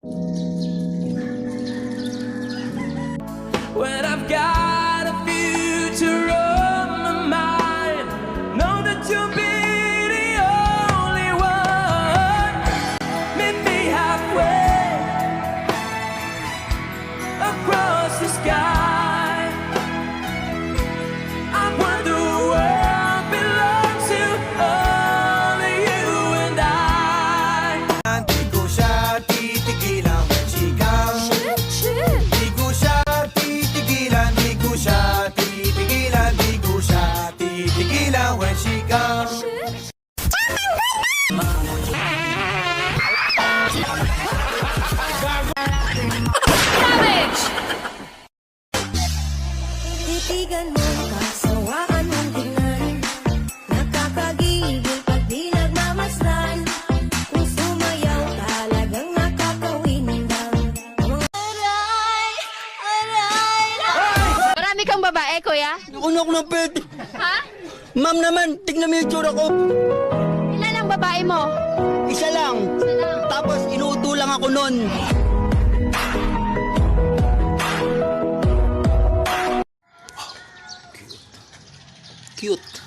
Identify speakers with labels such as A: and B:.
A: When I've got a future on my mind, know that you'll be the only one. Meet me halfway across the sky. I want the world belongs to only you and I.
B: Di ko siya titigilan, chika. Di ko siya titigilan, di ko siya titigilan, di ko siya titigilan when she comes.
C: Titigan mo, kasawaan mong tingnan. Nakakagigil pag di nagmamasdan. Kung sumayaw, talagang nakakawindang. Aray! Aray!
D: Marami kang babae, kuya?
E: Nakunak ng pet.
D: Ha?
E: Ma'am naman, tignan mo yung tsura ko.
D: Ilan ang babae mo?
E: Isa lang.
D: Isa lang.
E: Tapos inuuto lang ako nun. Cute.